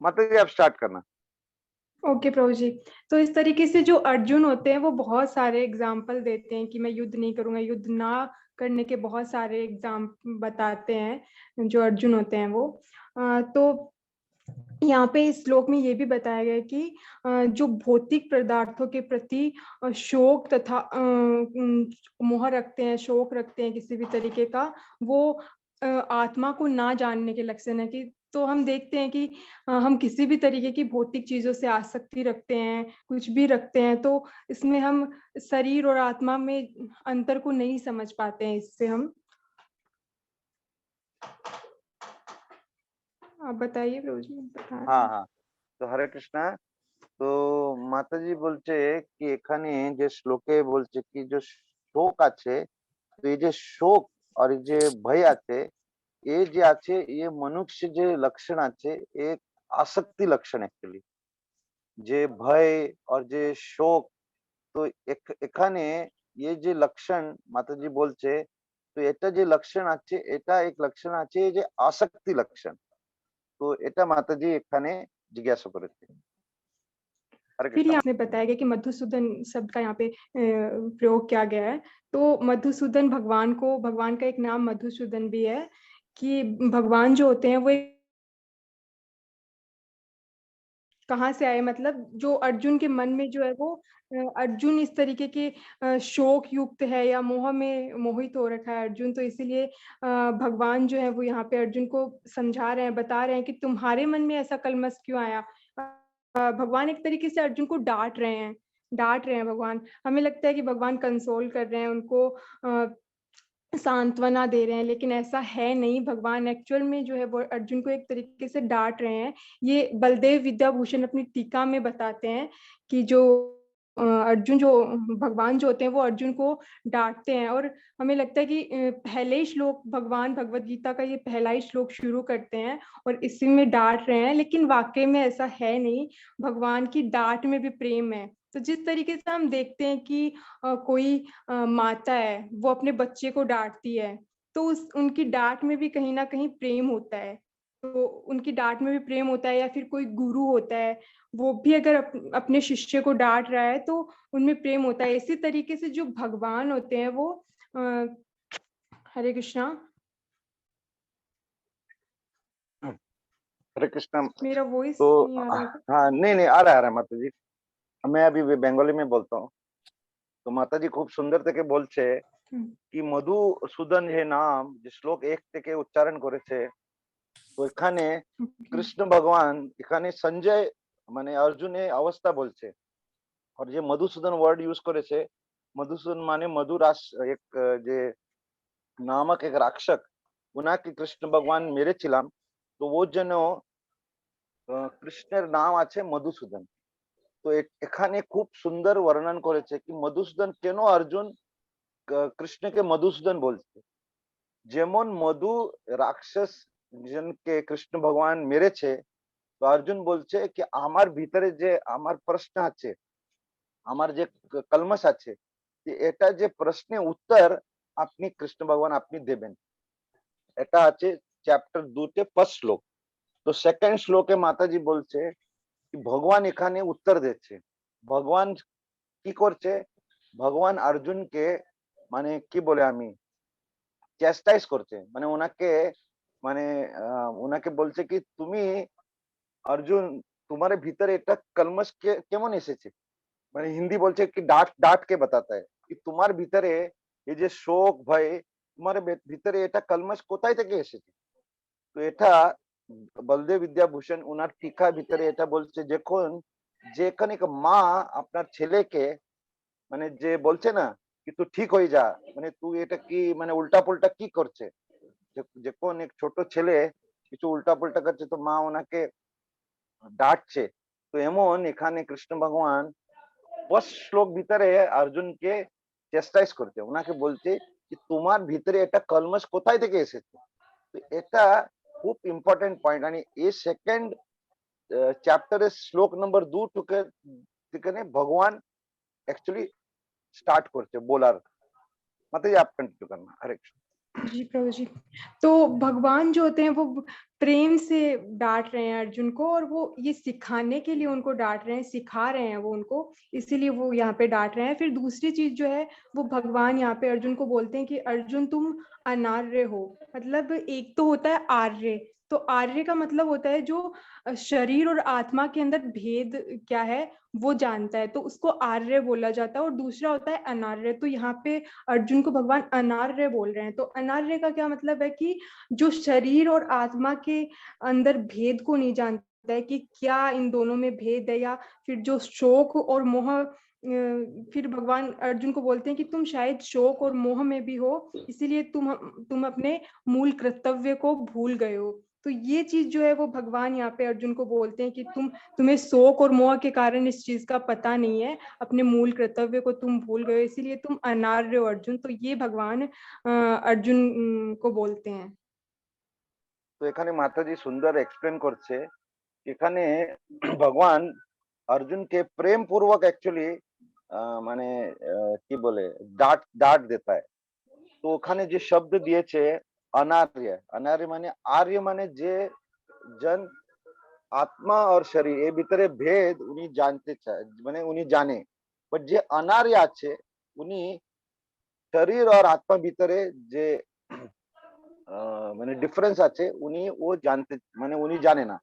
माता जी आप स्टार्ट करना। ओके प्रभु जी। तो इस तरीके से जो अर्जुन होते हैं वो बहुत सारे एग्जाम्पल देते हैं कि मैं युद्ध नहीं करूंगा, युद्ध ना करने के बहुत सारे एग्जाम बताते हैं जो अर्जुन होते हैं वो। तो यहाँ पे इस श्लोक में ये भी बताया गया है कि जो भौतिक पदार्थों के प्रति शोक तथा मोह रखते हैं, शोक रखते हैं किसी भी तरीके का, वो आत्मा को ना जानने के लक्षण है। कि तो हम देखते हैं कि हम किसी भी तरीके की भौतिक चीजों से आसक्ति रखते हैं, कुछ भी रखते हैं, तो इसमें हम शरीर और आत्मा में अंतर को नहीं समझ पाते हैं। इससे हम, आप बताइए प्रभु जी, बता रहे हाँ हैं। हाँ, तो हरे कृष्णा। তো মাতাজি বলছে কি এখানে যে শ্লোকে বলছে কি যে শোক আছে, তো এই যে শোক আর এই যে ভয় আছে, ये যে আছে ये मनुष्य যে লক্ষণ আছে एक आसक्ति लक्षण एक्चुअली। যে ভয় আর যে শোক, তো এখানে ये যে লক্ষণ মাতাজি বলছে, তো এটা যে লক্ষণ আছে এটা এক লক্ষণ আছে যে আসক্তি লক্ষণ। তো এটা মাতাজি এখানে জিজ্ঞাসা করেছে। हरे फिर कृष्णा यहाँ माता। आपने बताया गया कि मधुसूदन शब्द का यहाँ पे प्रयोग किया गया है। तो मधुसूदन भगवान को, भगवान का एक नाम मधुसूदन भी है। कि भगवान जो होते हैं वो कहाँ से आए, मतलब जो अर्जुन के मन में जो है वो अर्जुन इस तरीके के शोक युक्त है या मोह में मोहित हो रखा है अर्जुन। तो इसीलिए भगवान जो है वो यहाँ पे अर्जुन को समझा रहे हैं, बता रहे हैं कि तुम्हारे मन में ऐसा कलमश क्यों आया। भगवान एक तरीके से अर्जुन को डांट रहे हैं, डांट रहे हैं भगवान। हमें लगता है कि भगवान कंसोल कर रहे हैं उनको, सांत्वना दे रहे हैं, लेकिन ऐसा है नहीं। भगवान एक्चुअल में जो है वो अर्जुन को एक तरीके से डांट रहे हैं। ये बलदेव विद्याभूषण अपनी टीका में बताते हैं कि जो अर्जुन जो भगवान जो होते हैं वो अर्जुन को डांटते हैं। और हमें लगता है कि पहले ही श्लोक, भगवान भगवत गीता का ये पहला ही श्लोक शुरू करते हैं और इसी में डांट रहे हैं, लेकिन वाकई में ऐसा है नहीं। भगवान की डांट में भी प्रेम है। तो जिस तरीके से हम देखते हैं कि कोई माता है वो अपने बच्चे को डांटती है, तो उस उनकी डांट में भी कहीं ना कहीं प्रेम होता है। तो उनकी डांट में भी प्रेम होता है। या फिर कोई गुरु होता है, वो भी अगर अपने शिष्य को डांट रहा है तो उनमें प्रेम होता है। इसी तरीके से जो भगवान होते हैं वो हरे कृष्णा, हरे कृष्णा। मेरा वॉइस तो नहीं आ रहा है। हाँ, नहीं नहीं आ रहा है माता जी। मैं अभी बंगाली में बोलता हूँ। तो माता जी खूब सुंदर থেকে বলছে কি মধুসূদন যে নাম যে শ্লোক 1 থেকে উচ্চারণ করেছে, তো এখানে কৃষ্ণ ভগবান এখানে সঞ্জয় মানে অর্জুনের অবস্থা বলছে। और যে মধুসূদন ওয়ার্ড ইউজ করেছে, মধুসূদন মানে মধুরাস এক যে নামক এক রাক্ষস, উনাকে কৃষ্ণ ভগবান মেরেছিলাম। তো ওর জন্য কৃষ্ণের নাম আছে মধুসূদন। তো এখানে খুব সুন্দর বর্ণন করেছে কি মধুসূদন কেন অর্জুন কৃষ্ণকে মধুসূদন বলছে। যেমন মধু রাক্ষস জনকে কৃষ্ণ ভগবান মেরেছে, তো অর্জুন বলছে কি আমার ভিতরে যে আমার প্রশ্ন আছে, আমার যে কলমশ আছে, এটা যে প্রশ্নের উত্তর আপনি কৃষ্ণ ভগবান আপনি দেবেন। এটা আছে চ্যাপ্টার 2 তে ফার্স্ট শ্লোক। তো সেকেন্ড শ্লোকে মাতাজি বলছে কি ভগবান এখানে উত্তর দিচ্ছে। ভগবান কি করছে, ভগবান অর্জুনকে মানে কি বলে আমি চেস্টাইজ করছে, মানে ওনাকে মানে ওনাকে বলছে কি তুমি অর্জুন তোমার ভিতরে এটা কলমশ কেমন এসেছে। মানে হিন্দি বলছে কি ডাট ডাট के बताता है कि তোমার ভিতরে এই যে শোক ভয়, তোমার ভিতরে এটা কলমশ কোথায় থেকে এসেছে। তো এটা বলদেব বিদ্যাভূষণ ওনার টিকার ভিতরে এটা বলছে যখন যেখানে মা আপনার ছেলেকে মানে যে বলছে না কি তুই ঠিক হয়ে যা, মানে তুই এটা কি মানে উল্টা পুল্টা কি করছে। যখন এক ছোট ছেলে কিছু উল্টা পুল্টা করছে তো মা ওনাকে ডাঁটছে। তো এমন এখানে কৃষ্ণ ভগবান ফার্স্ট শ্লোক ভিতরে অর্জুনকে চেস্টাইজ করছে, ওনাকে বলছে যে তোমার ভিতরে এটা কলমশ কোথায় থেকে এসেছে। তো এটা খুব ইম্পর্টেন্ট পয়েন্ট। आणि এই সেকেন্ড চ্যাপ্টারের শ্লোক নম্বর 2 থেকে সেখানে ভগবান एक्चुअली स्टार्ट করছে বলার। মাতাজি आप कंटिन्यू करना। हरे कृष्ण। जी प्रभु जी। तो भगवान जो होते हैं वो प्रेम से डाँट रहे हैं अर्जुन को, और वो ये सिखाने के लिए उनको डाँट रहे हैं, सिखा रहे हैं वो उनको, इसीलिए वो यहाँ पे डाँट रहे हैं। फिर दूसरी चीज़ जो है, वो भगवान यहाँ पे अर्जुन को बोलते हैं कि अर्जुन तुम अनार्य हो। मतलब एक तो होता है आर्य, तो आर्य का मतलब होता है जो शरीर और आत्मा के अंदर भेद क्या है वो जानता है, तो उसको आर्य बोला जाता है। और दूसरा होता है अनार्य। तो यहाँ पे अर्जुन को भगवान अनार्य बोल रहे हैं। तो अनार्य का क्या मतलब है कि जो शरीर और आत्मा के अंदर भेद को नहीं जानता है कि क्या इन दोनों में भेद है, या फिर जो शोक और मोह, फिर भगवान अर्जुन को बोलते हैं कि तुम शायद शोक और मोह में भी हो, इसीलिए तुम अपने मूल कर्तव्य को भूल गए हो। तो ये चीज जो है वो भगवान यहाँ पे अर्जुन को बोलते हैं कि तुम्हें शोक और मोह के कारण इस चीज का पता नहीं है, अपने मूल कर्तव्य को तुम भूल गए हो, इसीलिए तुम अनार्य हो अर्जुन। तो ये भगवान अर्जुन को बोलते हैं। তো এখানে মাতাজি সুন্দর এক্সপ্লেন করছে, এখানে ভগবান অর্জুনকে প্রেম পূর্বক অ্যাকচুয়ালি মানে কি বলে ডাঁট ডাঁট देता है। তো ওখানে যে শব্দ দিয়েছে अनार्य, अनार्य মানে आर्य মানে যে জন আত্মা আর শরীর এর ভিতরে ভেদ উনি জানতে চায়, মানে উনি জানে। বাট যে अनार्य আছে উনি শরীর আর আত্মা ভিতরে যে মানে ডিফারেন্স আছে উনি ও জানতে, মানে উনি জানে না।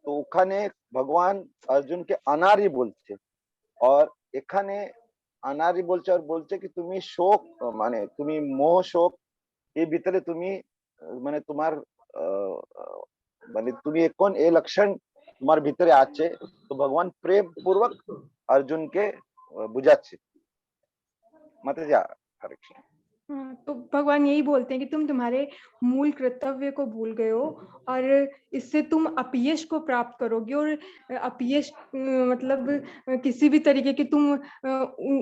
তো ওখানে ভগবান অর্জুনকে अनार्य বলছে। और এখানে अनार्य বলছে আর বলছে কি তুমি শোক, মানে তুমি মোহ শোক এর ভিতরে তুমি মানে তোমার আহ, আহ, মানে তুমি এখন এই লক্ষণ তোমার ভিতরে আছে। তো ভগবান প্রেম পূর্বক অর্জুনকে বুঝাচ্ছে। মাতাজি কারেক্ট। हाँ, तो भगवान यही बोलते हैं कि तुम तुम्हारे मूल कर्तव्य को भूल गए हो, और इससे तुम अपयश को प्राप्त करोगे। और अपयश मतलब किसी भी तरीके की तुम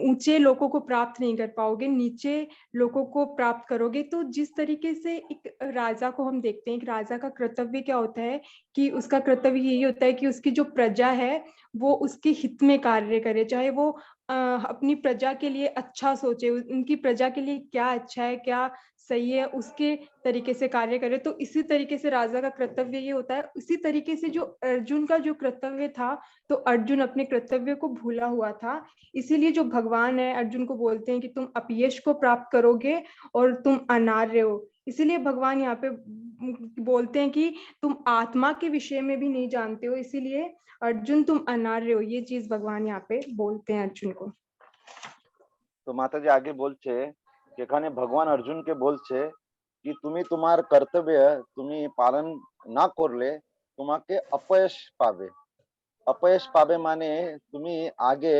ऊंचे लोगों को प्राप्त नहीं कर पाओगे, नीचे लोगों को प्राप्त करोगे। तो जिस तरीके से एक राजा को हम देखते हैं, एक राजा का कर्तव्य क्या होता है कि उसका कर्तव्य यही होता है कि उसकी जो प्रजा है वो उसके हित में कार्य करे, चाहे वो अपनी प्रजा के लिए अच्छा सोचे, उनकी प्रजा के लिए क्या अच्छा है, क्या सही है, उसके तरीके से कार्य करे। तो इसी तरीके से राजा का कर्तव्य ये होता है। उसी तरीके से जो अर्जुन का जो कर्तव्य था, तो अर्जुन अपने कर्तव्य को भूला हुआ था, इसीलिए जो भगवान है अर्जुन को बोलते हैं कि तुम अपयश को प्राप्त करोगे और तुम अनार्य हो। इसीलिए भगवान यहाँ पे बोलते हैं कि तुम आत्मा के विषय में भी नहीं जानते हो, इसीलिए अर्जुन तुम अनार्य हो। ये चीज भगवान यहाँ पे बोलते हैं अर्जुन को। তো মাতাজি আগে বলছে যেখানে ভগবান অর্জুনকে বলছে কি তুমি তোমার কর্তব্য তুমি পালন না করলে তোমাকে अपयश পাবে। अपयश পাবে মানে তুমি আগে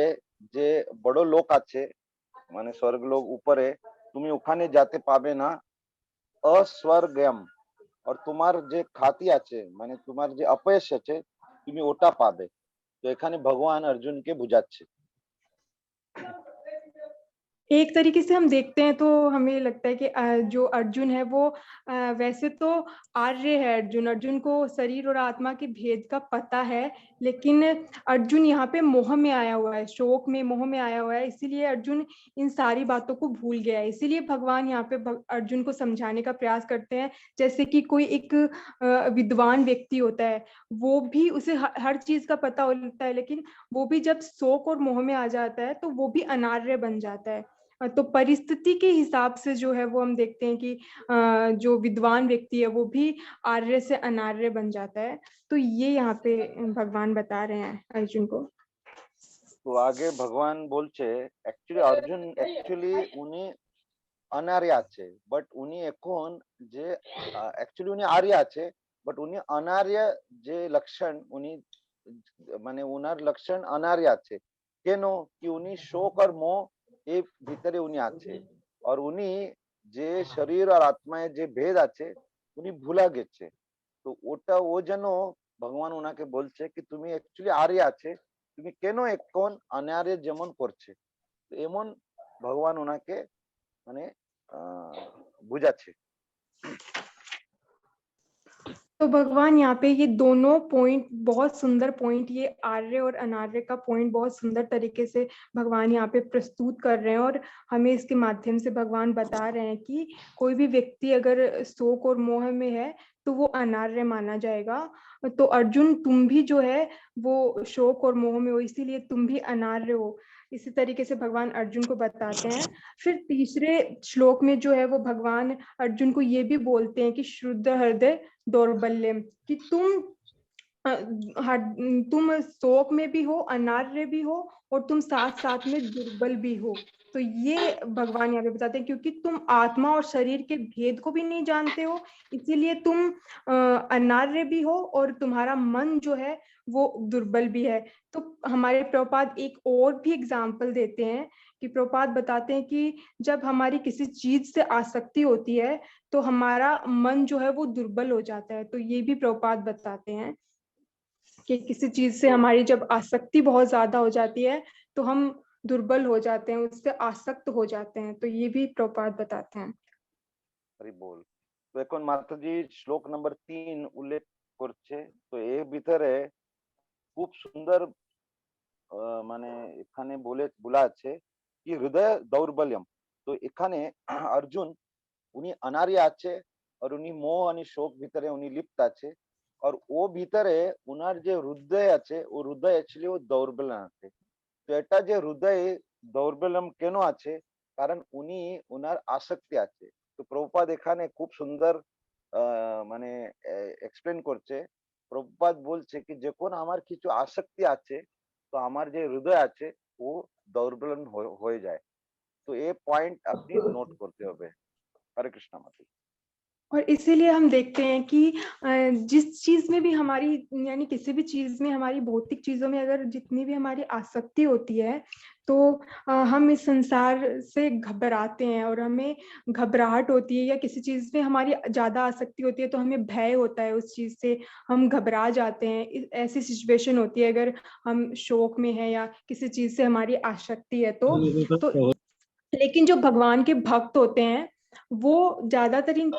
যে বড় লোক আছে, মানে স্বর্গলোক উপরে, তুমি ওখানে যেতে পাবে না, अस्वर्गम। और তোমার যে খ্যাতি আছে, মানে তোমার যে अपयश আছে তুমি ওটা পাবে। তো এখানে ভগবান অর্জুনকে বুঝাচ্ছে। एक तरीके से हम देखते हैं तो हमें लगता है कि जो अर्जुन है वो वैसे तो आर्य है। अर्जुन अर्जुन को शरीर और आत्मा के भेद का पता है, लेकिन अर्जुन यहाँ पे मोह में आया हुआ है, शोक में, मोह में आया हुआ है, इसीलिए अर्जुन इन सारी बातों को भूल गया है। इसीलिए भगवान यहाँ पे अर्जुन को समझाने का प्रयास करते हैं। जैसे कि कोई एक विद्वान व्यक्ति होता है, वो भी उसे हर चीज का पता होता है, लेकिन वो भी जब शोक और मोह में आ जाता है तो वो भी अनार्य बन जाता है। तो परिस्थिति के हिसाब से जो है वो हम देखते हैं कि जो विद्वान व्यक्ति है वो भी आर्य से अनार्य बन जाता है। तो ये यहाँ पे भगवान बता रहे हैं अर्जुन को। তো আগে ভগবান বলছে অ্যাকচুয়ালি অর্জুন অ্যাকচুয়ালি উনি अनार्य আছে, বাট উনি এখন যে অ্যাকচুয়ালি উনি আর্য আছে, বাট উনি अनार्य যে লক্ষণ উনি, মানে উনার লক্ষণ अनार्य আছে। কেন কি উনি শোক আর মোহ এর ভিতরে উনি আছে। আর উনি যে শরীর আর আত্মায় যে ভেদ আছে উনি ভুলা গেছে। তো ওটা ও যেন ভগবান ওনাকে বলছে কি তুমি অ্যাকচুয়ালি আর্য আছে, তুমি কেন এখন अनार्य যেমন করছে। তো এমন ভগবান ওনাকে মানে বুঝাচ্ছে। तो भगवान यहाँ पे ये दोनों पॉइंट, बहुत सुंदर पॉइंट, ये आर्य और अनार्य का पॉइंट बहुत सुंदर तरीके से भगवान यहाँ पे प्रस्तुत कर रहे हैं। और हमें इसके माध्यम से भगवान बता रहे हैं कि कोई भी व्यक्ति अगर शोक और मोह में है तो वो अनार्य माना जाएगा। तो अर्जुन, तुम भी जो है वो शोक और मोह में हो, इसीलिए तुम भी अनार्य हो। इसी तरीके से भगवान अर्जुन को बताते हैं। फिर तीसरे श्लोक में जो है वो भगवान अर्जुन को ये भी बोलते हैं कि शुद्ध हृदय दौर्बल्यम, कि तुम शोक में भी हो, अनार्य भी हो, और तुम साथ साथ में दुर्बल भी हो। तो ये भगवान यहाँ पे बताते हैं, क्योंकि तुम आत्मा और शरीर के भेद को भी नहीं जानते हो, इसीलिए तुम अनार्य भी हो और तुम्हारा मन जो है वो दुर्बल भी है। तो हमारे प्रभुपाद एक और भी एग्जाम्पल देते हैं कि प्रभुपाद बताते हैं कि जब हमारी किसी चीज से आसक्ति होती है तो हमारा मन जो है वो दुर्बल हो जाता है। तो ये भी प्रभुपाद बताते हैं कि किसी चीज से हमारी जब आसक्ति बहुत ज्यादा हो जाती है तो हम दुर्बल हो जाते हैं, उससे आसक्त हो जाते हैं। तो ये भी प्रभुपाद बताते हैं। हरि बोल। তো এখন মাতাজি শ্লোক নম্বর 3 উল্লেখ করছে। তো এর ভিতরে খুব সুন্দর মানে এখানে বলা আছে কি হৃদয় দৌর্বল্যম। তো এখানে অর্জুন উনি अनार्य আছে और উনি মোহ અને শোক ভিতরে উনি লিপ্ত আছে। और ও ভিতরে উনার যে হৃদয় আছে ও হৃদয় অ্যাকচুয়ালি ও দৌর্বল্য আছে। তো এটা যে হৃদয়ে দৌর্বল্যম কেন আছে, কারণ উনি উনার আসক্তি আছে। তো প্রভুপাদ এখানে খুব সুন্দর মানে এক্সপ্লেন করছে। প্রভুপাদ বলছে কি যখন আমার কিছু আসক্তি আছে তো আমার যে হৃদয় আছে ও দৌর্বল্য হয়ে যায়। তো এই পয়েন্ট আপনি নোট করতে হবে। হরে কৃষ্ণ মাতা। और इसीलिए हम देखते हैं कि जिस चीज में भी हमारी, यानी किसी भी चीज में, हमारी भौतिक चीजों में अगर जितनी भी हमारी आसक्ति होती है तो हम इस संसार से घबराते हैं और हमें घबराहट होती है, या किसी चीज में हमारी ज्यादा आसक्ति होती है तो हमें भय होता है उस चीज से, हम घबरा जाते हैं। ऐसी सिचुएशन होती है अगर हम शोक में है या किसी चीज से हमारी आसक्ति है तो लेकिन जो भगवान के भक्त होते हैं वो ज्यादातर इन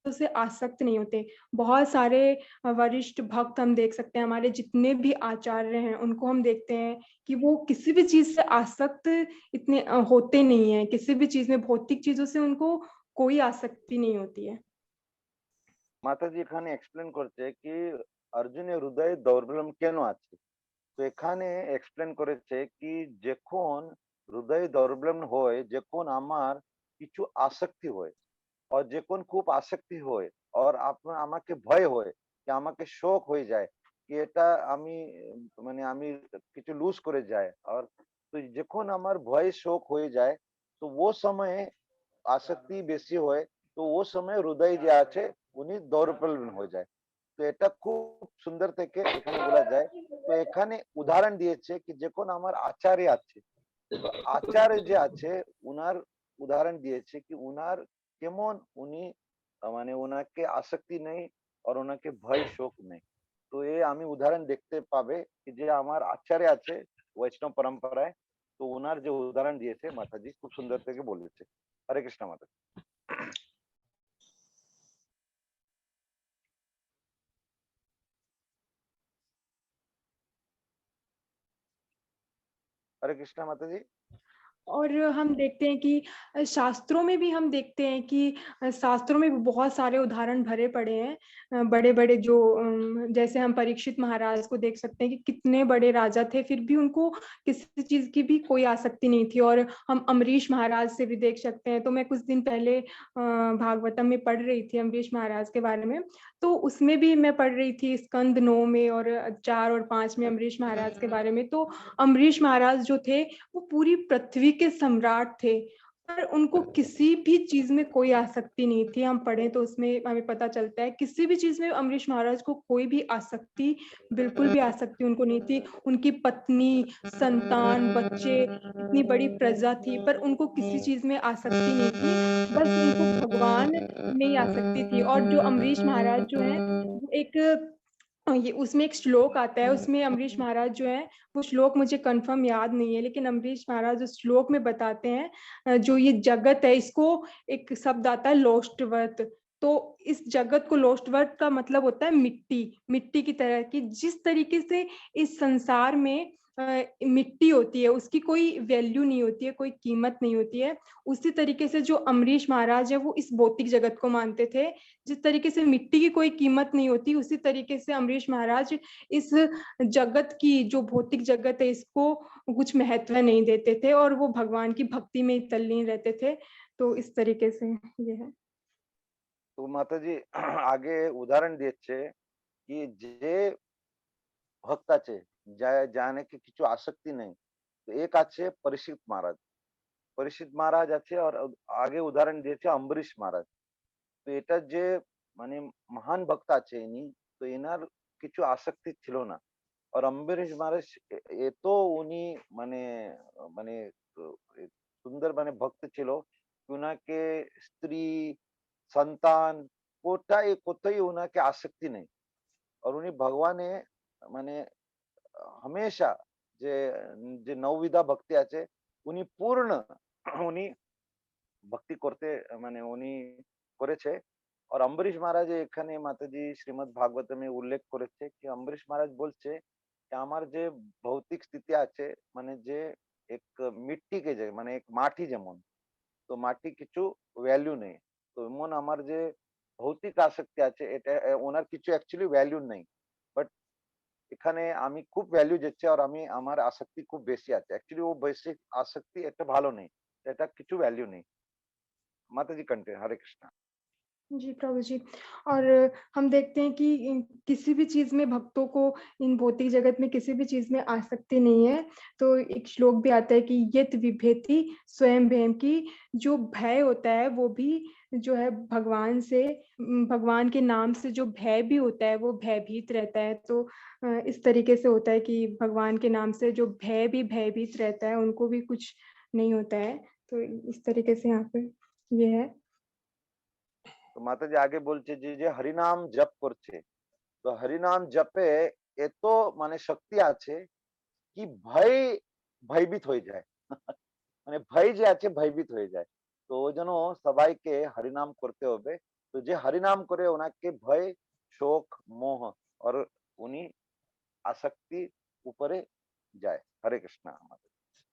से आसक्त नहीं होते। बहुत सारे वरिष्ठ भक्त हम देख सकते हैं, हमारे जितने भी आचार्य हैं उनको हम देखते हैं कि वो किसी भी चीज से आसक्त इतने होते नहीं है। किसी भी चीज में, भौतिक चीजों से उनको कोई आसक्ति नहीं होती है। মাতাজি এখানে এক্সপ্লেন করছে কি অর্জুনের হৃদয়ে দৌর্বল্যম কেন আছে। তো এখানে এক্সপ্লেন করেছে কি যখন হৃদয়ে দৌর্বল্যম হয়, যখন আমার কিছু আসক্তি হয় और যখন খুব আসক্তি হয় और আপনার আমাকে ভয় হয় कि আমাকে শোক হয়ে যায় कि এটা আমি মানে আমি কিছু লুজ করে যায়। और তো যখন আমার ভয় শোক হয়ে যায় তো वो সময়ে আসক্তি বেশি হয়, তো ও সময় হৃদয় যে আছে উনি দৌর্বল্য হয়ে যায়। তো এটা খুব সুন্দর থেকে এখানে বলা যায়। তো এখানে উদাহরণ দিয়েছে কি যখন আমার আচার্য আছে, তো আচার্য যে আছে উনার উদাহরণ দিয়েছে কি উনার কেমন উনি মানে ওনাকে আসক্তি নেই আর ওনাকে ভয় শোক নেই। তো এ আমি উদাহরণ দেখতে পাবে কি যে আমার আচার্য আছে বৈষ্ণব পরম্পরায়, তো ওনার যে উদাহরণ দিয়েছে মাতাজি খুব সুন্দর থেকে বলেছে। হরে কৃষ্ণ মাতা। हरे कृष्णा माता जी। और हम देखते हैं कि शास्त्रों में भी हम देखते हैं कि शास्त्रों में भी बहुत सारे उदाहरण भरे पड़े हैं। बड़े बड़े जो जैसे हम परीक्षित महाराज को देख सकते हैं कि कितने बड़े राजा थे, फिर भी उनको किसी चीज की भी कोई आसक्ति नहीं थी। और हम अम्बरीश महाराज से भी देख सकते हैं। तो मैं कुछ दिन पहले भागवतम में पढ़ रही थी अम्बरीश महाराज के बारे में, तो उसमें भी मैं पढ़ रही थी स्कंद 9 में और 4 और 5 में अम्बरीश महाराज के बारे में। तो अम्बरीश महाराज जो थे वो पूरी पृथ्वी के सम्राट थे, पर उनको किसी भी चीज में कोई आसक्ति नहीं थी। हम पढ़े तो उसमें हमें पता चलता है किसी भी चीज में अम्बरीश महाराज को कोई भी आसक्ति, बिल्कुल भी आसक्ति उनको नहीं थी। उनकी पत्नी, संतान, बच्चे, इतनी बड़ी प्रजा थी, पर उनको किसी चीज में आसक्ति नहीं थी, बस उनको भगवान में ही आसक्ति थी। और जो अम्बरीश महाराज जो है वो एक ये उसमें एक श्लोक आता है, उसमें अम्बरीश महाराज जो है, वो श्लोक मुझे कंफर्म याद नहीं है, लेकिन अम्बरीश महाराज उस श्लोक में बताते हैं जो ये जगत है इसको, एक शब्द आता है लोष्टवत। तो इस जगत को लोस्ट वर्ड का मतलब होता है मिट्टी, मिट्टी की तरह कि जिस तरीके से इस संसार में मिट्टी होती है, उसकी कोई वैल्यू नहीं होती है, कोई कीमत नहीं होती है, उसी तरीके से जो अम्बरीश महाराज है वो इस भौतिक जगत को मानते थे। जिस तरीके से मिट्टी की कोई कीमत नहीं होती, उसी तरीके से अम्बरीश महाराज इस जगत की जो भौतिक जगत है इसको कुछ महत्व नहीं देते थे और वो भगवान की भक्ति में ही तल्लीन रहते थे। तो इस तरीके से ये है। তো মাতাজি আগে উদাহরণ দিচ্ছে কি যে ভক্ত আছে যা নাকি কিছু আসক্তি নেই, তো এক আছে পরীক্ষিত মহারাজ। পরীক্ষিত মহারাজ আছে আর আগে উদাহরণ দিয়েছে অম্বরীশ মহারাজ। তো এটা যে মানে মহান ভক্ত আছে ইনি, তো এনার কিছু আসক্তি ছিল না। আর অম্বরীশ মহারাজ এত উনি মানে মানে এ সুন্দর মানে ভক্ত ছিল, উনাকে স্ত্রী সন্তান কোথায় উনাকে আসক্তি নেই। আর উনি ভগবানে মানে हमेशा যে যে নববিধা ভক্তি আছে উনি পূর্ণ উনি ভক্তি করতে মানে উনি করেছে। আর অম্বরীশ মহারাজ এখানে মাতাজি শ্রীমদ ভাগবতমে উল্লেখ করেছে কি অম্বরীশ মহারাজ বলছে যে আমার যে ভৌতিক স্থিতি আছে মানে যে এক মিট্টি কে যে মানে এক মাটি যেমন, তো মাটি কিছু ভ্যালু নেই। তো এমন আমার যে ভৌতিক আসক্তি আছে এটা ওনার কিছু অ্যাকচুয়ালি ভ্যালু নেই। বাট এখানে আমি খুব ভ্যালু দিচ্ছি আর আমি আমার আসক্তি খুব বেশি আছে। অ্যাকচুয়ালি ও বেশি আসক্তি এটা ভালো নেই। এটা কিছু ভ্যালু নেই। माता जी कंटिन्यू हरे कृष्णा। जी, प्रभु जी। और हम देखते हैं कि किसी भी चीज़ में भक्तों को इन भौतिक जगत में किसी भी चीज़ में आसक्ति नहीं है। तो एक श्लोक भी आता है कि यत विभेति स्वयं भयम की जो भय होता है वो भी जो है भगवान से भगवान के नाम से जो भय भी होता है वो भयभीत रहता है। तो इस तरीके से होता है कि भगवान के नाम से जो भय भी भयभीत रहता है उनको भी कुछ नहीं होता है। तो इस तरीके से यहाँ पे ये है। তো মাতাজি আগে বলছে যে যে হরিনাম জপ করছে, তো হরিনাম জপে এত মানে শক্তি আছে কি ভয় ভয়ভীত হয়ে যায়। মানে ভয় যে আছে ভয়ভীত হয়ে যায়। তো ওই জন্য সবাইকে হরিনাম করতে হবে। তো যে হরিনাম করে ওনাকে ভয় শোক মোহ और উনি আসক্তি উপরে যায়। হরে কৃষ্ণ।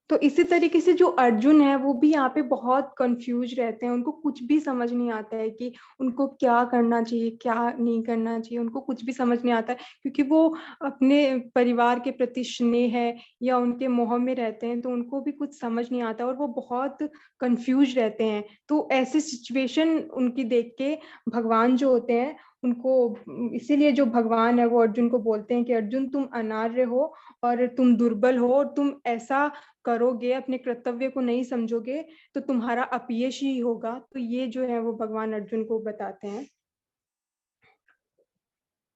तो इसी तरीके से जो अर्जुन है वो भी यहाँ पे बहुत कंफ्यूज रहते हैं, उनको कुछ भी समझ नहीं आता है कि उनको क्या करना चाहिए, क्या नहीं करना चाहिए, उनको कुछ भी समझ नहीं आता है क्योंकि वो अपने परिवार के प्रति स्नेह है या उनके मोह में रहते हैं, तो उनको भी कुछ समझ नहीं आता और वो बहुत कंफ्यूज रहते हैं। तो ऐसी सिचुएशन उनकी देख के भगवान जो होते हैं उनको इसीलिए जो भगवान है वो अर्जुन को बोलते हैं कि अर्जुन तुम अनार्य हो और तुम दुर्बल हो और तुम ऐसा करोगे, अपने कर्तव्य को नहीं समझोगे तो तुम्हारा अपयश ही होगा। तो ये जो है वो भगवान अर्जुन को बताते हैं।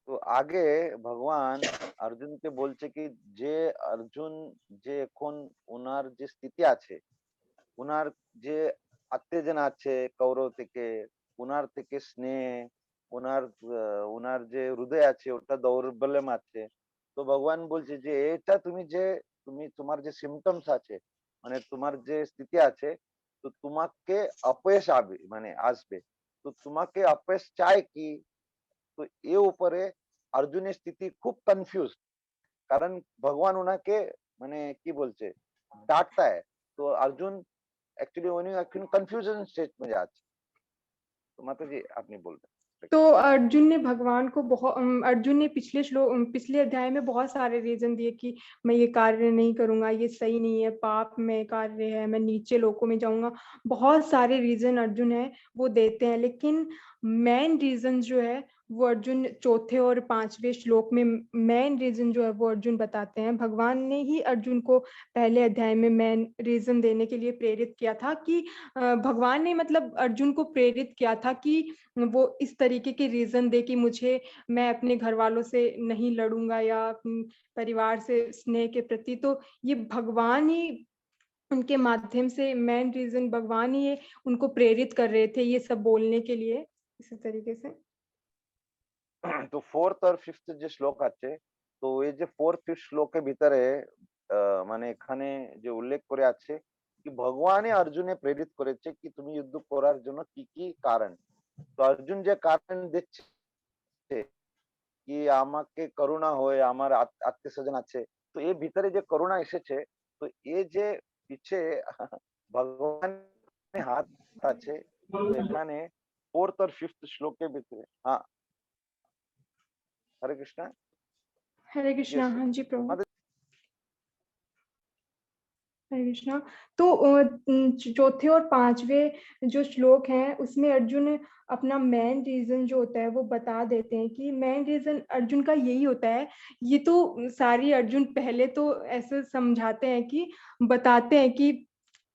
তো আগে ভগবান অর্জুনকে বলছে কি যে অর্জুন যে এখন ওনার যে স্থিতি আছে, উনার যে আত্মীয়জন আছে কৌরব থেকে, উনার থেকে স্নেহ, উনার উনার যে হৃদয় আছে ওটা দৌর্বল্যম আছে। তো ভগবান বলছে যে এটা তুমি যে তুমি তোমার যে সিমটমস আছে মানে তোমার যে স্থিতি আছে, তো তোমাকে অপয়শ মানে আসবে। তো তোমাকে অপয়শ চায় কি, তো এ উপরে অর্জুনের স্থিতি খুব কনফিউজ। কারণ ভগবান ওনাকে মানে কি বলছে ডাঁটता है। তো অর্জুন एक्चुअली उन्हें এখন কনফিউশন स्टेज में যাচ্ছে। তো মাতাজি আপনি বলবেন। तो अर्जुन ने भगवान को अर्जुन ने पिछले अध्याय में बहुत सारे रीजन दिए कि मैं ये कार्य नहीं करूंगा, ये सही नहीं है, पाप में कार्य है, मैं नीचे लोकों में जाऊंगा। बहुत सारे रीजन अर्जुन है वो देते हैं, लेकिन मेन रीजन जो है वो अर्जुन चौथे और पांचवें श्लोक में मेन रीजन जो है वो अर्जुन बताते हैं। भगवान ने ही अर्जुन को पहले अध्याय में मेन रीजन देने के लिए प्रेरित किया था कि भगवान ने मतलब अर्जुन को प्रेरित किया था कि वो इस तरीके के रीजन दे कि मुझे मैं अपने घर वालों से नहीं लड़ूंगा या परिवार से स्नेह के प्रति। तो ये भगवान ही उनके माध्यम से मेन रीजन भगवान ही ये उनको प्रेरित कर रहे थे ये सब बोलने के लिए इसी तरीके से। তো ফোর্থ আর ফিফথ যে শ্লোক আছে, তো এই যে ফোর্থ ফিফথ শ্লোকের ভিতরে মানে এখানে যে উল্লেখ করে আছে কি ভগবানই অর্জুনে প্রেরিত করেছে কি তুমি যুদ্ধ করার জন্য কি কি কারণ। তো অর্জুন যে কারণ দিচ্ছে কি আমাকে করুণা হয়, আমার আত্মীয় স্বজন আছে, তো এর ভিতরে যে করুণা এসেছে, তো এ যে পিছে ভগবানের হাত আছে। তো এখানে फोर्थ और फिफ्थ শ্লোকের ভিতরে, হ্যাঁ, হরে কৃষ্ণ। हरे कृष्णा। यस, हाँ जी प्रभु। मतलब हरे कृष्णा। तो चौथे और पांचवें जो श्लोक हैं उसमें अर्जुन अपना मेन रीजन जो होता है वो बता देते हैं कि मेन रीजन अर्जुन का यही होता है। ये तो सारी अर्जुन पहले तो ऐसे समझाते हैं कि बताते हैं कि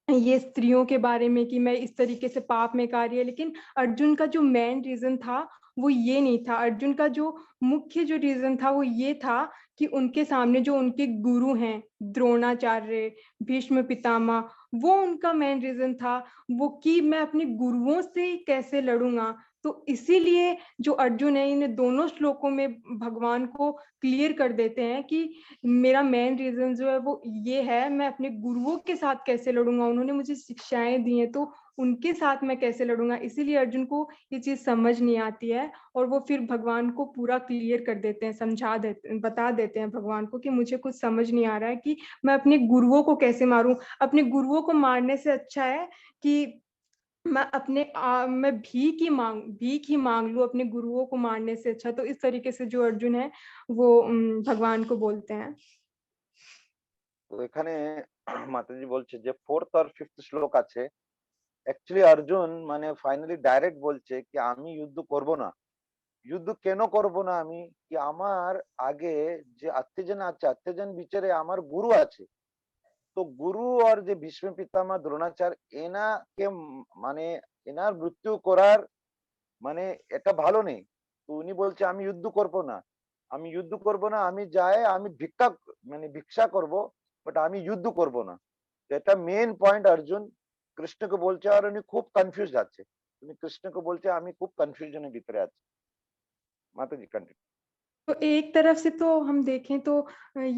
ये स्त्रियों के बारे में कि मैं इस तरीके से पाप में कार्य है, लेकिन अर्जुन का जो मेन रीजन था वो ये नहीं था। अर्जुन का जो मुख्य जो रीजन था वो ये था कि उनके सामने जो उनके गुरु हैं द्रोणाचार्य, भीष्म पितामह, वो उनका मेन रीजन था। वो कि मैं अपने गुरुओं से कैसे लड़ूंगा। तो इसीलिए जो अर्जुन है इन दोनों श्लोकों में भगवान को क्लियर कर देते हैं कि मेरा मेन रीजन जो है वो ये है, मैं अपने गुरुओं के साथ कैसे लड़ूंगा, उन्होंने मुझे शिक्षाएं दी हैं तो उनके साथ मैं कैसे लड़ूंगा। इसीलिए अर्जुन को ये चीज समझ नहीं आती है और वो फिर भगवान को पूरा क्लियर कर देते हैं, समझा देते, बता देते हैं भगवान को कि मुझे कुछ समझ नहीं आ रहा है कि मैं अपने गुरुओं को कैसे मारूं। अपने गुरुओं को मारने से अच्छा है कि मैं मैं भीख ही मांग लूं अपने गुरुओं को मारने से अच्छा। तो इस तरीके से जो अर्जुन है वो भगवान को बोलते हैं। তো এখানে মাতাজি বলছে যে फोर्थ और फिफ्थ শ্লোক আছে। অ্যাকচুয়ালি অর্জুন মানে ফাইনালি ডাইরেক্ট বলছে কি আমি যুদ্ধ করব না। যুদ্ধ কেন করব না আমি? কি আমার আগে যে আত্মীয়জন আছে, আত্মীয়জন বিচারে আমার গুরু আছে। তো গুরু আর যে ভীষ্ম পিতামহ দ্রোণাচার্য এনাকে মানে এনার মৃত্যু করার মানে এটা ভালো নেই। তো উনি বলছে আমি যুদ্ধ করব না। আমি যুদ্ধ করব না। আমি যাই আমি ভিক্ষা করব। বাট আমি যুদ্ধ করব না। তো এটা মেইন পয়েন্ট অর্জুন কৃষ্ণকে বলছে আর উনি খুব কনফিউজ আছে। উনি কৃষ্ণকে বলছে আমি খুব কনফিউশনের ভিতরে আছি। মাতাজি কন্টিনিউ। तो एक तरफ से तो हम देखें तो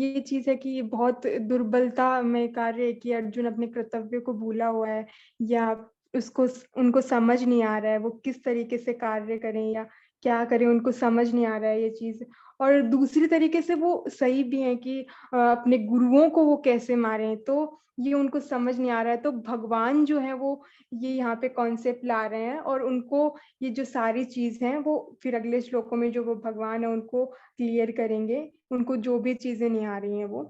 ये चीज है कि बहुत दुर्बलता में कार्य है कि अर्जुन अपने कर्तव्य को भूला हुआ है या उसको उनको समझ नहीं आ रहा है वो किस तरीके से कार्य करें या क्या करें, उनको समझ नहीं आ रहा है ये चीज। और दूसरी तरीके से वो सही भी है कि अपने गुरुओं को वो कैसे मारें, तो ये उनको समझ नहीं आ रहा है। तो भगवान जो है वो ये यहाँ पे कॉन्सेप्ट ला रहे हैं और उनको ये जो सारी चीज हैं वो फिर अगले श्लोकों में जो वो भगवान है उनको क्लियर करेंगे, उनको जो भी चीजें नहीं आ रही हैं वो।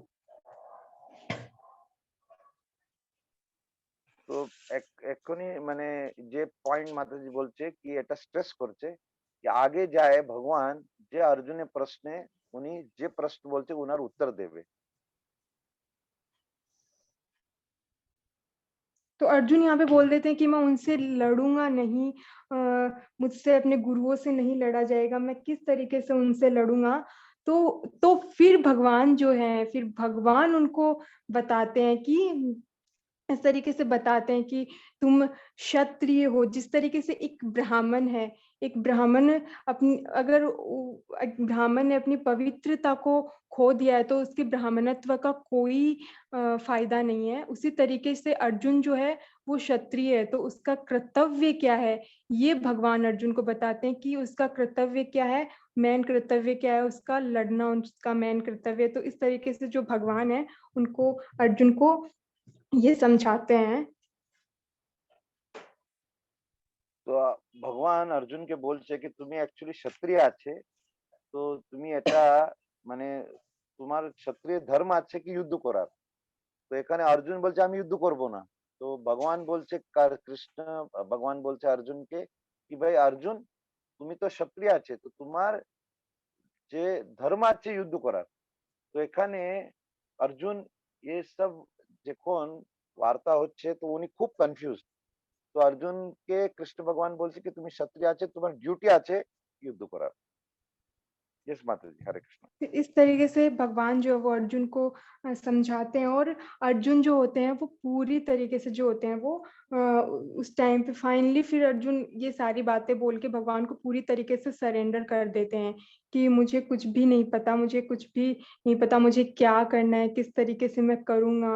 তো এক্ষুনি মানে যে পয়েন্ট মাতাজি বলছে কি এটা স্ট্রেস করছে कि आगे जाए भगवान যে অর্জুনের প্রশ্নে উনি যে প্রশ্ন বলছে উনার উত্তর দেবে। तो अर्जुन यहाँ पे बोल देते हैं कि मैं उनसे लड़ूंगा नहीं, मुझसे अपने गुरुओं से नहीं लड़ा जाएगा, मैं किस तरीके से उनसे लड़ूंगा। तो फिर भगवान जो है फिर भगवान उनको बताते हैं कि इस तरीके से बताते हैं कि तुम क्षत्रिय हो। जिस तरीके से एक ब्राह्मण है, एक ब्राह्मण अपनी अगर एक ब्राह्मण ने अपनी पवित्रता को खो दिया है तो उसके ब्राह्मणत्व का कोई फायदा नहीं है। उसी तरीके से अर्जुन जो है वो क्षत्रिय है तो उसका कर्तव्य क्या है ये भगवान अर्जुन को बताते हैं कि उसका कर्तव्य क्या है, मेन कर्तव्य क्या है उसका, लड़ना उसका मेन कर्तव्य है। तो इस तरीके से जो भगवान है उनको अर्जुन को ये समझाते हैं। তো ভগবান অর্জুনকে বলছে কি তুমি অ্যাকচুয়ালি ক্ষত্রিয় আছে, তো তুমি এটা মানে তোমার ক্ষত্রিয় ধর্ম আছে কি যুদ্ধ করার। তো এখানে অর্জুন বলছে আমি যুদ্ধ করব না। তো ভগবান বলছে কৃষ্ণ ভগবান বলছে অর্জুনকে কি ভাই অর্জুন তুমি তো ক্ষত্রিয় আছে, তো তোমার যে ধর্ম আছে যুদ্ধ করার। তো এখানে অর্জুন এসব যখন বার্তা হচ্ছে তো উনি খুব কনফিউজ। তো অর্জুনকে কৃষ্ণ ভগবান বলছে কি তুমি ক্ষত্রিয় আছে, তোমার ডিউটি আছে যুদ্ধ করার। यस माता जी, हरे कृष्ण। इस तरीके से भगवान जो है वो अर्जुन को समझाते हैं और अर्जुन जो होते हैं वो पूरी तरीके से जो होते हैं वो उस टाइम पे फाइनली फिर अर्जुन ये सारी बातें बोल के भगवान को पूरी तरीके से सरेंडर कर देते हैं कि मुझे कुछ भी नहीं पता, मुझे कुछ भी नहीं पता, मुझे क्या करना है, किस तरीके से मैं करूँगा।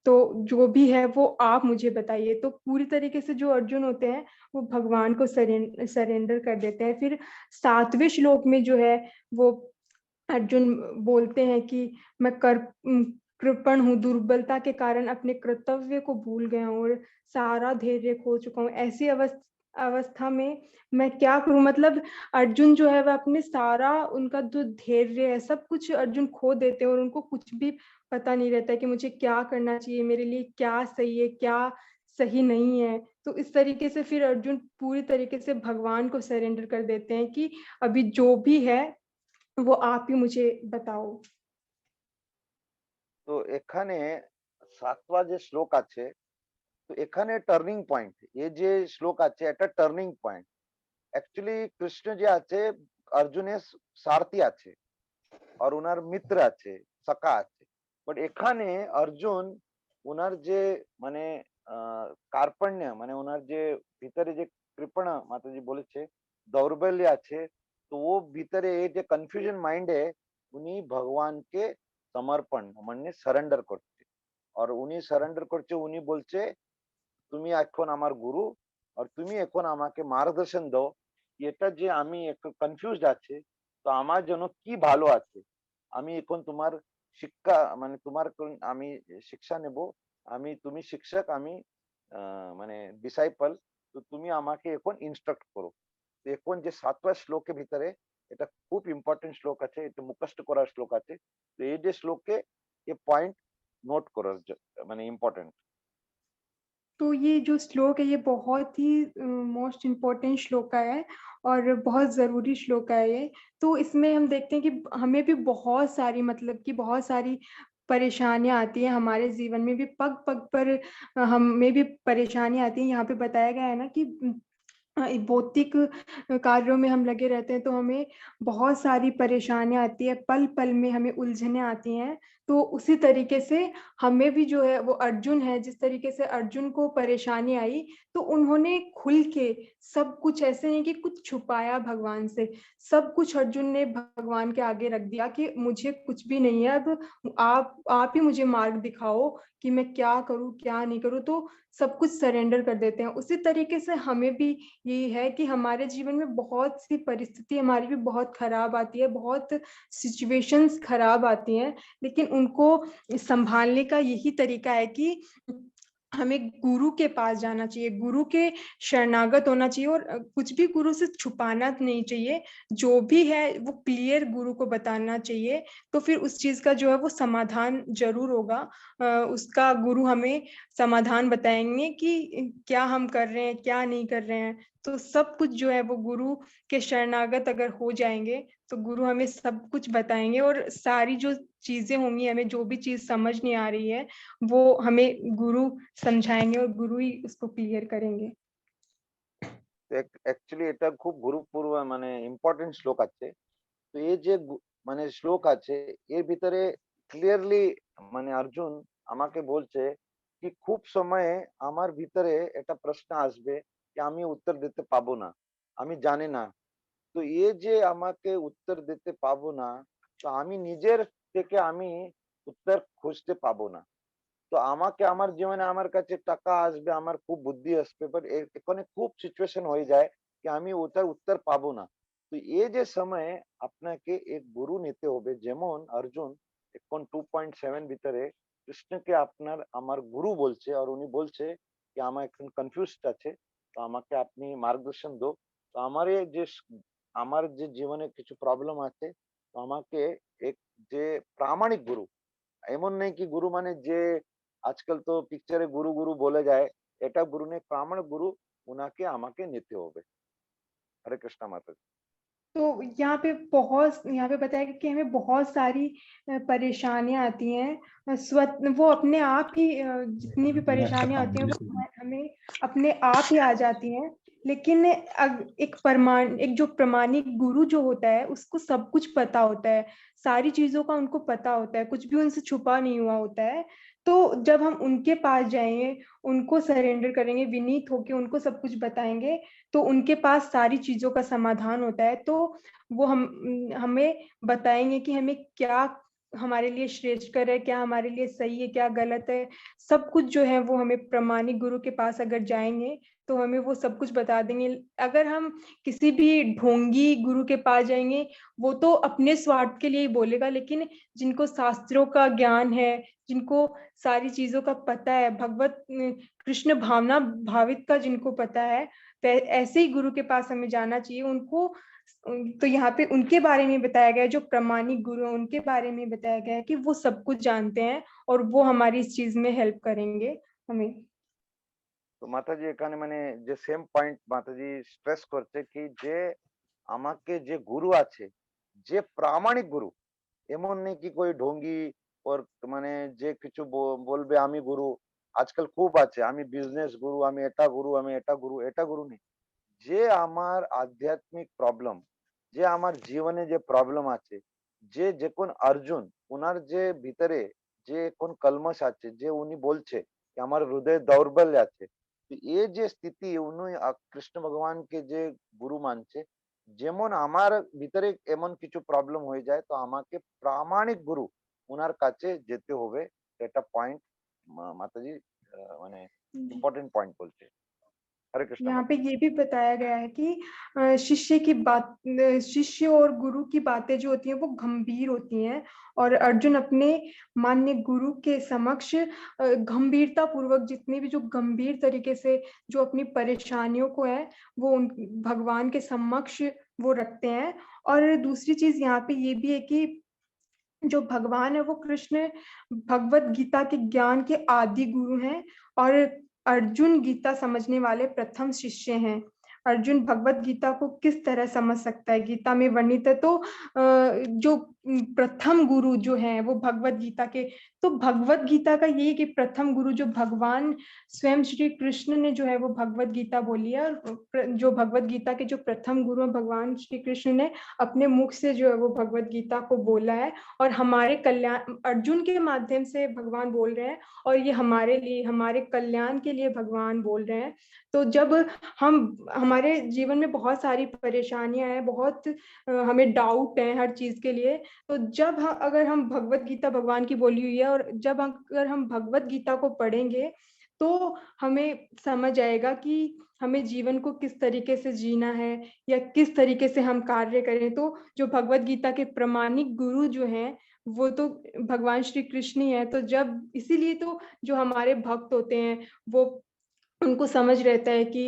तो जो भी है वो आप मुझे बताइए। तो पूरी तरीके से जो अर्जुन होते हैं वो भगवान को सरेंडर कर देते हैं। फिर 7वें श्लोक में जो है वो अर्जुन बोलते हैं कि मैं कृपण हूँ, दुर्बलता के कारण अपने कर्तव्य को भूल गया हूँ और सारा धैर्य खो चुका हूँ। ऐसी अवस्था में मैं क्या करूँ? मतलब अर्जुन जो है वह अपने सारा उनका जो धैर्य है सब कुछ अर्जुन खो देते हैं और उनको कुछ भी पता नहीं रहता है कि मुझे क्या करना चाहिए, मेरे लिए क्या सही है, क्या सही नहीं है। तो इस तरीके से फिर अर्जुन पूरी तरीके से भगवान को सरेंडर कर देते हैं कि अभी जो भी है वो आप ही मुझे बताओ। তো এখানে 7वा যে শ্লোক আছে, তো এখানে টার্নিং পয়েন্ট, এই যে শ্লোক আছে এটা টার্নিং পয়েন্ট। অ্যাকচুয়ালি কৃষ্ণ যে আছে, অর্জুনের সারথি আছে আর ওনার মিত্র আছে, সখা আছে। বাট এখানে অর্জুন ওনার যে মানে কার্পণ্য, মানে ওনার যে ভিতরে যে কৃপণা মাতাজি বলেছে, দৌর্বল্য আছে, তো ও ভিতরে এই যে কনফিউশন মাইন্ডে উনি ভগবানকে সমর্পণ মানে সারেন্ডার করছে। আর উনি সারেন্ডার করছে, উনি বলছে তুমি এখন আমার গুরু, আর তুমি এখন আমাকে মার্গদর্শন দাও, এটা যে আমি একটু কনফিউজড আছে, তো আমার জন্য কি ভালো আছে, আমি এখন তোমার শিক্ষা মানে আমি শিক্ষা নেব, তুমি শিক্ষক, আমি মানে ডিসাইপল, তো তুমি আমাকে এখন ইনস্ট্রাক্ট করো। তো এখন যে 7वा শ্লোকের ভিতরে এটা খুব ইম্পর্টেন্ট শ্লোক আছে, এটা মুখস্থ করার শ্লোক আছে। তো এই যে শ্লোকে এই পয়েন্ট নোট করার মানে ইম্পর্টেন্ট। तो ये जो श्लोक है ये बहुत ही मोस्ट इम्पोर्टेंट श्लोक का है और बहुत ज़रूरी श्लोक है ये। तो इसमें हम देखते हैं कि हमें भी बहुत सारी मतलब कि बहुत सारी परेशानियाँ आती हैं हमारे जीवन में भी, पग-पग पर हमें भी परेशानी आती है। यहाँ पे बताया गया है ना कि भौतिक कार्यों में हम लगे रहते हैं तो हमें बहुत सारी परेशानियाँ आती है, पल-पल में हमें उलझनें आती हैं। तो उसी तरीके से हमें भी जो है वो अर्जुन है, जिस तरीके से अर्जुन को परेशानी आई, तो उन्होंने खुल के सब कुछ, ऐसे नहीं कि कुछ छुपाया भगवान से, सब कुछ अर्जुन ने भगवान के आगे रख दिया कि मुझे कुछ भी नहीं है, अब आप ही मुझे मार्ग दिखाओ कि मैं क्या करूँ, क्या नहीं करूँ, तो सब कुछ सरेंडर कर देते हैं। उसी तरीके से हमें भी यही है कि हमारे जीवन में बहुत सी परिस्थिति हमारी भी बहुत खराब आती है, बहुत सिचुएशंस खराब आती हैं, लेकिन उनको सँभालने का यही तरीका है कि हमें गुरु के पास जाना चाहिए, गुरु के शरणागत होना चाहिए और कुछ भी गुरु से छुपाना नहीं चाहिए। जो भी है वो क्लियर गुरु को बताना चाहिए, तो फिर उस चीज़ का जो है वो समाधान ज़रूर होगा। उसका गुरु हमें समाधान बताएँगे कि क्या हम कर रहे हैं, क्या नहीं कर रहे हैं। तो सब कुछ जो है वो गुरु के शरणागत अगर हो जाएँगे, तो गुरु हमें सब कुछ बताएँगे और सारी जो चीज़ें होंगी, हमें जो भी चीज़ समझ नहीं आ रही है, वो हमें गुरु समझाएँगे और गुरु ही उसको क्लियर करेंगे। অ্যাকচুয়ালি এটা খুব গুরুত্বপূর্ণ মানে ইম্পর্টেন্ট শ্লোক আছে। তো এই যে মানে শ্লোক আছে, এর ভিতরে ক্লিয়ারলি মানে অর্জুন আমাকে বলছে কি খুব সময়ে আমার ভিতরে একটা প্রশ্ন আসবে যে আমি উত্তর দিতে পাবো না, আমি জানি না। তো এই যে আমাকে উত্তর দিতে পাবো না, তো আমি নিজের থেকে আমি উত্তর খুঁজতে পাবো না। তো আমাকে আমার জীবনে আমার কাছে টাকা আসবে, আমার খুব বুদ্ধি আসবে, বাট এখানে খুব সিচুয়েশন হয়ে যায় যে আমি ওটার উত্তর পাবো না। তো এই যে সময়ে আপনাকে এক গুরু নিতে হবে, যেমন অর্জুন এখন 2.7 ভিতরে কৃষ্ণকে আপনার আমার গুরু বলছে, আর উনি বলছে যে আমার এখন কনফিউজড আছে, তো আমাকে আপনি মার্গদর্শন দাও। তো আমার যে জীবনে কিছু প্রবলেম আছে, তো আমাকে এক যে প্রামাণিক গুরু, এমন নেই কি গুরু মানে যে আজকাল তো পিকচারে গুরু গুরু বলে যায়, এটা গুরু নেই, প্রামাণিক গুরু, উনাকে আমাকে নিতে হবে। হরে কৃষ্ণ মাতা। तो यहाँ पे बताया गया कि हमें बहुत सारी परेशानियाँ आती हैं। वो अपने आप ही जितनी भी परेशानियाँ आती हैं वो हमें अपने आप ही आ जाती हैं। लेकिन एक जो प्रामाणिक गुरु जो होता है उसको सब कुछ पता होता है, सारी चीज़ों का उनको पता होता है, कुछ भी उनसे छुपा नहीं हुआ होता है। तो जब हम उनके पास जाएँगे, उनको सरेंडर करेंगे, विनीत होके उनको सब कुछ बताएँगे, तो उनके पास सारी चीज़ों का समाधान होता है। तो वो हमें बताएँगे कि हमें क्या हमारे लिए श्रेष्ठकर है, क्या हमारे लिए सही है, क्या गलत है, सब कुछ जो है वो हमें प्रामाणिक गुरु के पास अगर जाएँगे, तो हमें वो सब कुछ बता देंगे। अगर हम किसी भी ढोंगी गुरु के पास जाएँगे, वो तो अपने स्वार्थ के लिए ही बोलेगा, लेकिन जिनको शास्त्रों का ज्ञान है, जिनको सारी चीज़ों का पता है, कृष्ण भावना भावित का जिनको पता है, ऐसे ही गुरु के पास हमें जाना चाहिए। उनको तो यहाँ पे उनके बारे में बताया गया है, जो प्रामाणिक गुरु हैं, उनके बारे में बताया गया है कि वो सब कुछ जानते हैं और वो हमारी इस चीज़ में हेल्प करेंगे हमें। তো মাতাজি এখানে মানে যে সেম পয়েন্ট মাতাজি স্ট্রেস করছে কি যে আমাকে যে গুরু আছে, যে প্রামাণিক গুরু, এমন নেই কি কই ঢোঙ্গি ওর মানে যে কিছু বলবে আমি গুরু। আজকাল খুব আছে আমি বিজনেস গুরু, আমি এটা গুরু, আমি এটা গুরু, এটা গুরু নেই। যে আমার আধ্যাত্মিক প্রবলেম, যে আমার জীবনে যে প্রবলেম আছে, যে কোন অর্জুন উনার যে ভিতরে যে কোন কলমশ আছে, যে উনি বলছে कि আমার হৃদয়ে দৌর্বল্য আছে, তো এই যে স্থিতি উনি কৃষ্ণ ভগবানকে যে গুরু মানছে, যেমন আমার ভিতরে এমন কিছু প্রবলেম হয়ে যায় তো আমাকে প্রামাণিক গুরু উনার কাছে যেতে হবে। এটা পয়েন্ট মাতাজি মানে ইম্পর্টেন্ট পয়েন্ট বলছে। হরে কৃষ্ণ यहाँ पे মাতাজি। ये भी बताया गया है कि शिष्य और गुरु की बातें जो होती हैं वो गंभीर होती हैं और अर्जुन अपने मान्य गुरु के समक्ष गंभीरता पूर्वक जितनी भी जो गंभीर तरीके से जो अपनी परेशानियों को है वो भगवान के समक्ष वो रखते हैं। और दूसरी चीज यहाँ पे ये भी है कि जो भगवान है वो कृष्ण भगवत गीता के ज्ञान के आदि गुरु हैं और अर्जुन गीता समझने वाले प्रथम शिष्य हैं। अर्जुन भगवत गीता को किस तरह समझ सकता है, गीता में वर्णित है तो जो प्रथम गुरु जो है वो भगवत गीता के, तो भगवत गीता का ये कि प्रथम गुरु जो भगवान स्वयं श्री कृष्ण ने जो है वो भगवत गीता बोली है और जो भगवत गीता के जो प्रथम गुरु है भगवान श्री कृष्ण ने अपने मुख से जो है वो भगवत गीता को बोला है और हमारे कल्याण अर्जुन के माध्यम से भगवान बोल रहे हैं और ये हमारे लिए हमारे कल्याण के लिए भगवान बोल रहे हैं। तो जब हम हमारे जीवन में बहुत सारी परेशानियां हैं, बहुत हमें डाउट है हर चीज के लिए, तो अगर हम भगवत गीता भगवान की बोली हुई है और अगर हम भगवत गीता को पढ़ेंगे तो हमें समझ आएगा कि हमें जीवन को किस तरीके से जीना है या किस तरीके से हम कार्य करें। तो जो भगवत गीता के प्रामाणिक गुरु जो हैं वो तो भगवान श्री कृष्ण ही है। तो जब इसीलिए तो जो हमारे भक्त होते हैं वो उनको समझ रहता है कि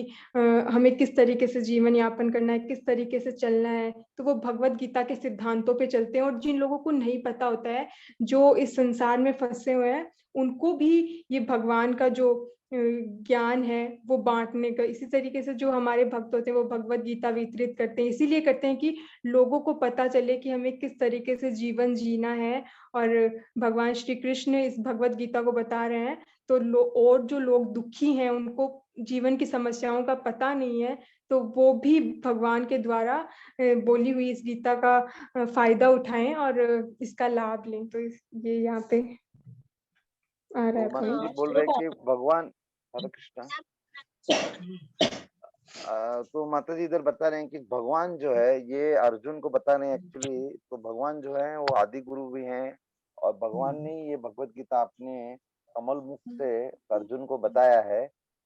हमें किस तरीके से जीवन यापन करना है, किस तरीके से चलना है, तो वो भगवत गीता के सिद्धांतों पे चलते हैं। और जिन लोगों को नहीं पता होता है, जो इस संसार में फंसे हुए हैं, उनको भी ये भगवान का जो ज्ञान है वो बांटने का, इसी तरीके से जो हमारे भक्त होते हैं वो भगवत गीता वितरित करते हैं, इसीलिए करते हैं कि लोगों को पता चले कि हमें किस तरीके से जीवन जीना है। और भगवान श्री कृष्ण इस भगवत गीता को बता रहे हैं, तो और जो लोग दुखी हैं उनको जीवन की समस्याओं का पता नहीं है, तो वो भी भगवान के द्वारा बोली हुई इस गीता का फायदा उठाएं और इसका लाभ लें। तो ये यहाँ पे आ रहा तो है माता जी पॉइंट। बोल रहे कि भगवान, हरे कृष्णा, तो माता जी इधर बता रहे हैं कि भगवान जो है ये अर्जुन को बता रहे हैं एक्चुअली। तो भगवान जो है वो आदि गुरु भी हैं और भगवान ने ये भगवत गीता अपने कमल मुख से अर्जुन को बताया है।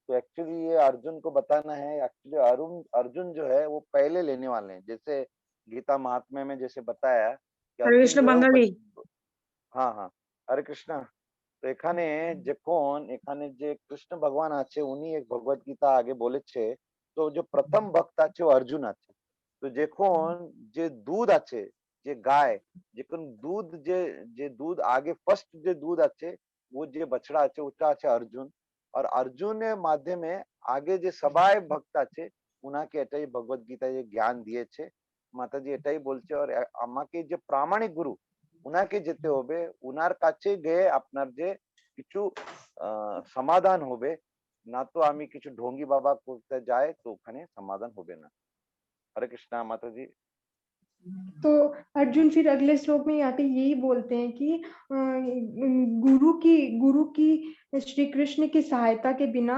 तो एक्चुअली ये अर्जुन को बताना है। एक्चुअली अर्जुन जो है वो पहले लेने वाले हैं, जैसे गीता महात्म्य में जैसे बताया कि হরে अर्जुन কৃষ্ণ जो है वो বাঙালি। हाँ हाँ, हरे कृष्णा। তো এখানে যে কৃষ্ণ ভগবান আছে উনি এক ভগবত গীতা আগে বলেছে। তো যে প্রথম ভক্ত আছে ও অর্জুন আছে। তো যখন যে দুধ আছে, যে গায়, যখন দুধ যে দুধ আগে ফার্স্ট যে দুধ আছে ও যে বছড়া আছে ওটা আছে অর্জুন। আর অর্জুনের মাধ্যমে আগে যে সবাই ভক্ত আছে উনাকে এটাই ভগবত গীতা যে জ্ঞান দিয়েছে। মাতাজি এটাই বলছে। আর আমাকে যে প্রামাণিক গুরু উনাকে যেতে হবে, উনার কাছে গিয়ে আপনার যে কিছু সমাধান হবে। না তো আমি কিছু ঢোঙ্গি বাবা করতে যাই তো ওখানে সমাধান হবে না। হরে কৃষ্ণা মাতাজি। तो अर्जुन फिर अगले श्लोक में यहाँ पे यही बोलते हैं कि गुरु की श्री कृष्ण की सहायता के बिना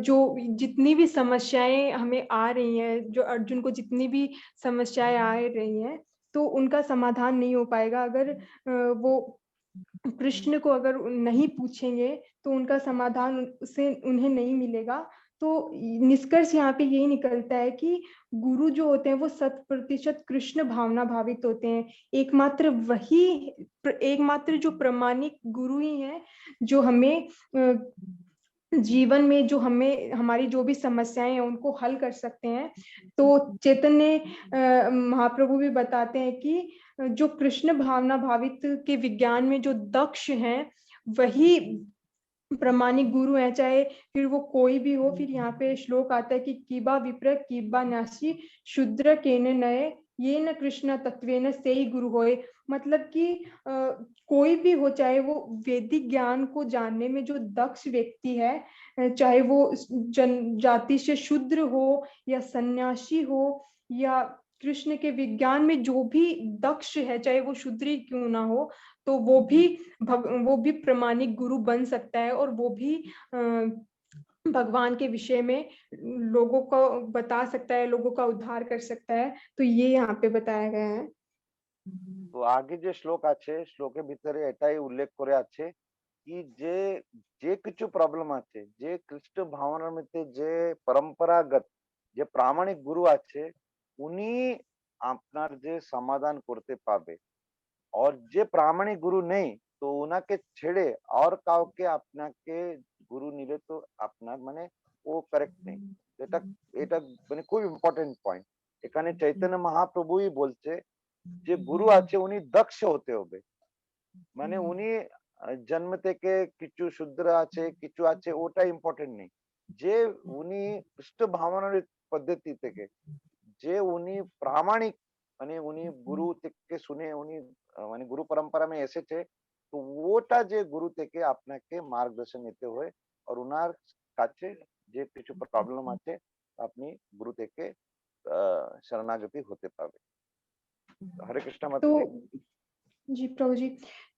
जो जितनी भी समस्याएं हमें आ रही हैं, जो अर्जुन को जितनी भी समस्याएं आ रही हैं, तो उनका समाधान नहीं हो पाएगा। अगर वो कृष्ण को अगर नहीं पूछेंगे तो उनका समाधान उससे उन्हें नहीं मिलेगा। तो निष्कर्ष यहाँ पे यही निकलता है कि गुरु जो होते हैं वो 100% कृष्ण भावना भावित होते हैं। एकमात्र जो प्रामाणिक गुरु ही हैं जो हमें जीवन में जो हमें हमारी जो भी समस्याएं हैं उनको हल कर सकते हैं। तो चैतन्य महाप्रभु भी बताते हैं कि जो कृष्ण भावना भावित के विज्ञान में जो दक्ष हैं वही प्रामाणिक गुरु है, चाहे फिर वो कोई भी हो। फिर यहाँ पे श्लोक आता है कि कीबा विप्र कीबा नासी शूद्र केन नए ये न कृष्ण तत्वेन से ही गुरु होए। मतलब कि कोई भी हो, चाहे वो वैदिक ज्ञान को जानने में जो दक्ष व्यक्ति है, चाहे वो जन जाति से शूद्र हो या सन्यासी हो या कृष्ण के विज्ञान में जो भी दक्ष है, चाहे वो शूद्र ही क्यों ना हो, तो वो भी प्रामाणिक गुरु बन सकता है और वो भी भगवान के विषय में लोगों को बता सकता है, लोगों का उद्धार कर सकता है। तो ये यहाँ पे बताया गया है। তো আগে যে শ্লোক আছে শ্লোকের ভিতরে এটাই উল্লেখ করে আছে কি যে যে কিছু প্রবলেম আছে যে কৃষ্ণ ভাবনার মধ্যে যে পরম্পরাগত যে প্রামাণিক গুরু আছে উনি আপনার যে সমাধান করতে পারবে और যে প্রামাণিক গুরু নেই তো ওনাকে ছেড়ে আর কাউকে আপনাকে গুরু নিলে তো আপনার মানে ও কারেক্ট নেই। এটা এটা মানে খুব ইম্পর্টেন্ট পয়েন্ট। এখানে চৈতন্য মহাপ্রভুই বলছে যে গুরু আছে উনি দক্ষ হতে হবে। মানে উনি জন্ম থেকে কিছু শুদ্র আছে কিছু আছে ওটা ইম্পর্টেন্ট নেই। যে উনি কৃষ্ণ ভাবনার পদ্ধতি থেকে যে উনি প্রামাণিক মানে উনি গুরু থেকে শুনে উনি মানে গুরু পরম্পরা में এসেছে তো ওটা যে গুরু থেকে আপনাকে মার্গদর্শন নিতে হয় আর উনার কাছে যে কিছু প্রবলেম আছে আপনি গুরু থেকে শরণাগতি হতে পারবে। हरे कृष्णा तो माता जी। जी प्रभु जी।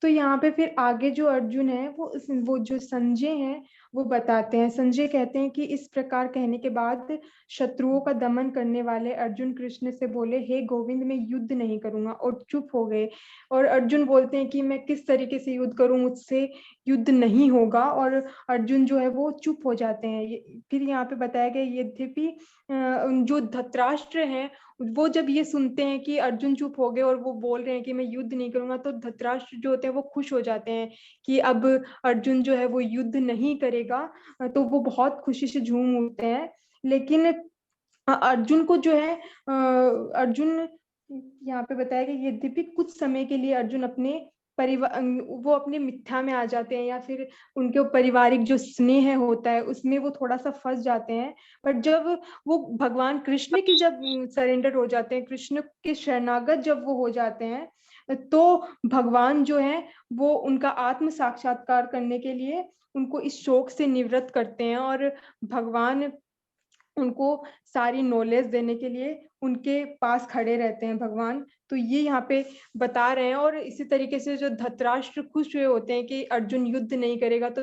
तो यहाँ पे फिर आगे जो अर्जुन है वो जो संजय है वो बताते हैं। संजय कहते हैं कि इस प्रकार कहने के बाद शत्रुओं का दमन करने वाले अर्जुन कृष्ण से बोले, हे गोविंद मैं युद्ध नहीं करूंगा, और चुप हो गए। और अर्जुन बोलते हैं कि मैं किस तरीके से युद्ध करूं, मुझसे युद्ध नहीं होगा। और अर्जुन जो है वो चुप हो जाते हैं। फिर यहाँ पे बताया गया यद्यपि जो धृतराष्ट्र है वो जब ये सुनते हैं कि अर्जुन चुप हो गए और वो बोल रहे हैं कि मैं युद्ध नहीं करूंगा, तो धृतराष्ट्र जो होते हैं वो खुश हो जाते हैं कि अब अर्जुन जो है वो युद्ध नहीं करेगा। तो वो बहुत खुशी से झूम उठते हैं। लेकिन अर्जुन को जो है अर्जुन यहाँ पे बताया कि यद्यपि कुछ समय के लिए अर्जुन अपने परिवार वो अपने मिथ्या में आ जाते हैं, या फिर उनके पारिवारिक जो स्नेह होता है उसमें वो थोड़ा सा फंस जाते हैं। पर जब वो भगवान कृष्ण की जब सरेंडर हो जाते हैं, कृष्ण के शरणागत जब वो हो जाते हैं, तो भगवान जो है वो उनका आत्म साक्षात्कार करने के लिए उनको इस शोक से निवृत्त करते हैं। और भगवान उनको सारी नॉलेज देने के लिए उनके पास खड़े रहते हैं भगवान। तो ये यहाँ पे बता रहे हैं। और इसी तरीके से जो धृतराष्ट्र खुश हुए होते हैं कि अर्जुन युद्ध नहीं करेगा, तो